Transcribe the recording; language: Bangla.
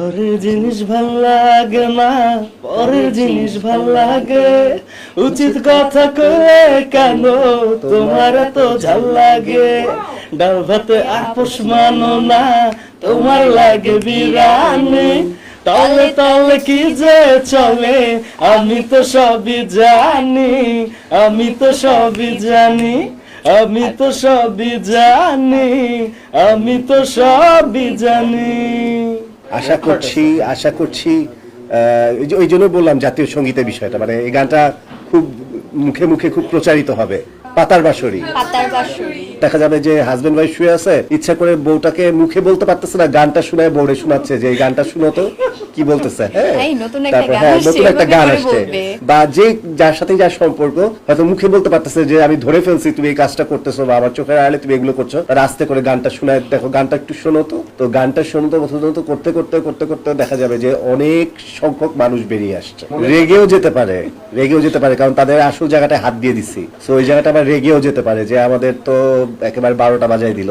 ঘরের জিনিস ভাল লাগে না, পরের জিনিস ভাল লাগে। উচিত কথা কয়ে কেন তোমার এত ঝাল লাগে? ডাল ভাতে আপোষ মানো না, তোমার লাগে বিরানি। তলে তলে কি যে চলে আমি তো সবই জানি, আমি তো সবই জানি, আমি তো সবই জানি, আমি তো সবই জানি। আশা করছি ওই জন্য বললাম জাতীয় সঙ্গীতের বিষয়টা, মানে এই গানটা খুব মুখে মুখে খুব প্রচারিত হবে। পাতার বাঁশরি দেখা যাবে যে হাজবেন্ড ওয়াইফ শুয়ে আছে, ইচ্ছা করে বউটাকে মুখে বলতে পারতেছে না, গানটা শোনায় বউরে শোনাচ্ছে যে এই গানটা শুনো তো কি বলতেছে। তারপর নতুন একটা গান আসছে, বা যে যার সাথে যার সম্পর্ক হয়তো মুখে বলতে পারতেছে যে আমি ধরে ফেলছি তুমি এই কাজটা করতেছো, বা আমার চোখের আড়ালে তুমি এগুলো করছো, আর আস্তে করে গানটা শোনায় দেখো গানটা একটু শোনো তো গানটা শুনতে করতে করতে করতে করতে দেখা যাবে যে অনেক সংখ্যক মানুষ বেরিয়ে আসছে। রেগেও যেতে পারে কারণ তাদের আসল জায়গাটায় হাত দিয়ে দিছি, তো ওই জায়গাটা আবার রেগেও যেতে পারে যে আমাদের তো একেবারে 12টা বাজায় দিল।